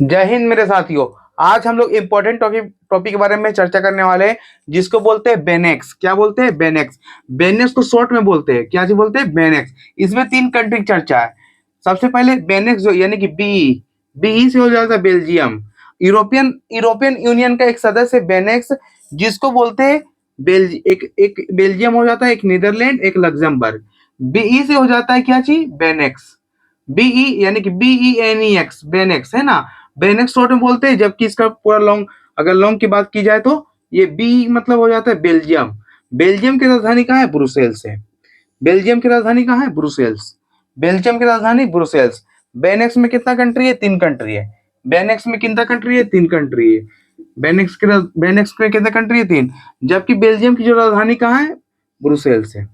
जय हिंद मेरे साथियों। आज हम लोग इम्पोर्टेंट टॉपिक के बारे में चर्चा करने वाले हैं, जिसको बोलते हैं बेनेक्स। क्या बोलते हैं? बेनेक्स। बेनेक्स को शॉर्ट में बोलते हैं, क्या जी बोलते हैं? बेनेक्स। इसमें 3 कंट्री की चर्चा है। सबसे पहले बेनेक्स जो यानी कि बीई, बीई से हो जाता है बेल्जियम। यूरोपियन यूरोपियन यूनियन का एक सदस्य बेनेक्स, जिसको बोलते हैं एक बेल्जियम हो जाता है, एक नीदरलैंड, एक लग्जमबर्ग। बीई से हो जाता है क्या चीज? बेनेक्स। बीई यानी कि BENEX, बेनेक्स है ना। बेनेक्स शॉर्ट में बोलते हैं, जबकि इसका पूरा लॉन्ग, अगर लॉन्ग की बात की जाए तो ये बी मतलब हो जाता है बेल्जियम। बेल्जियम की राजधानी कहाँ है? ब्रुसेल्स है। बेल्जियम की राजधानी कहाँ है? ब्रुसेल्स। बेल्जियम की राजधानी ब्रुसेल्स। बेनेक्स में कितना कंट्री है? 3 कंट्री है। बेनेक्स में कितना कंट्री है? 3 कंट्री है। बेनेक्स में कितने कंट्री है? 3। जबकि बेल्जियम की जो राजधानी कहाँ है? ब्रुसेल्स है।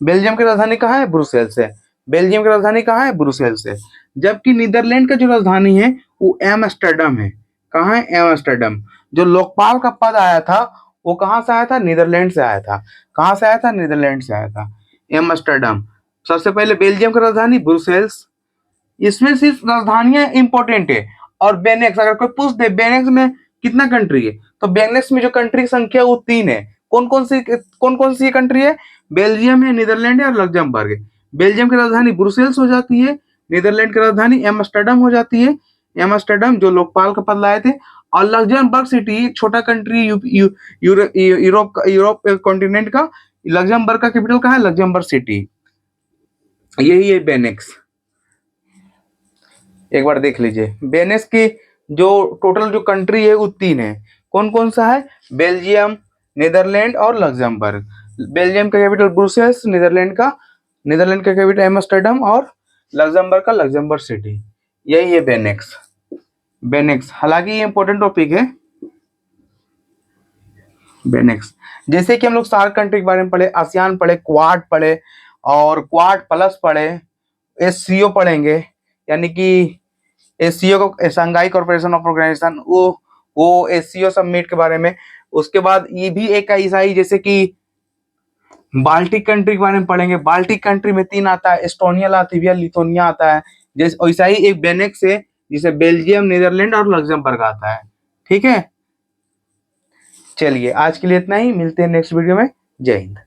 बेल्जियम की राजधानी कहाँ है? ब्रुसेल्स है। बेल्जियम की राजधानी कहाँ है? ब्रुसेल्स है। जबकि नीदरलैंड का जो राजधानी है वो एम्स्टर्डम है। कहाँ है? एम्स्टर्डम। जो लोकपाल का पद आया था वो कहाँ से आया था? नीदरलैंड से आया था। कहाँ से आया था? नीदरलैंड से आया था। एम्स्टर्डम। सबसे पहले बेल्जियम की राजधानी ब्रुसेल्स। इसमें सिर्फ राजधानियां इंपॉर्टेंट है। और बेनेक्स अगर कोई पूछ दे बेनेक्स में कितना कंट्री है, तो बेनेक्स में जो कंट्री की संख्या वो 3 है। कौन कौन सी कंट्री है? बेल्जियम है, नीदरलैंड है और लग्जमबर्ग है। बेल्जियम की राजधानी ब्रुसेल्स हो जाती है। नीदरलैंड की राजधानी एम्स्टर्डम हो जाती है। एम्स्टर्डम जो लोकपाल का पद लाए थे। और लग्जमबर्ग सिटी एक छोटा कंट्री यूरोप यूरोप कॉन्टिनेंट का। लग्जमबर्ग का कैपिटल कहाँ है? Luxembourg city. यही है बेनेक्स। एक बार देख लीजिए बेनेक्स की जो टोटल जो कंट्री है वो 3 है। कौन कौन सा है? बेल्जियम, नीदरलैंड और लग्जमबर्ग। बेल्जियम का कैपिटल ब्रुसेल्स, नीदरलैंड का कैपिटल एम्स्टर्डम और लग्जमबर्ग का लग्जमबर्ग सिटी। यही है बेनेक्स। बेनेक्स हालांकि ये इंपॉर्टेंट टॉपिक है। बेनेक्स जैसे कि हम लोग सार्क कंट्री के बारे में पढ़े, आसियान पढ़े, क्वाड पढ़े और क्वाड प्लस पढ़े, SCO पढ़ेंगे। यानी कि SCO को शंघाई कॉर्पोरेशन ऑफ ऑर्गेनाइजेशन, वो SCO समिट के बारे में। उसके बाद ये भी एक ऐसा ही जैसे कि बाल्टिक कंट्री के बारे में पढ़ेंगे। बाल्टिक कंट्री में 3 आता है, एस्टोनिया, लातविया, लिथुआनिया आता है। जैसे वैसा ही एक बेनेक्स है जिसे बेल्जियम, नीदरलैंड और लग्जमबर्ग आता है। ठीक है, चलिए आज के लिए इतना ही, मिलते हैं नेक्स्ट वीडियो में। जय हिंद।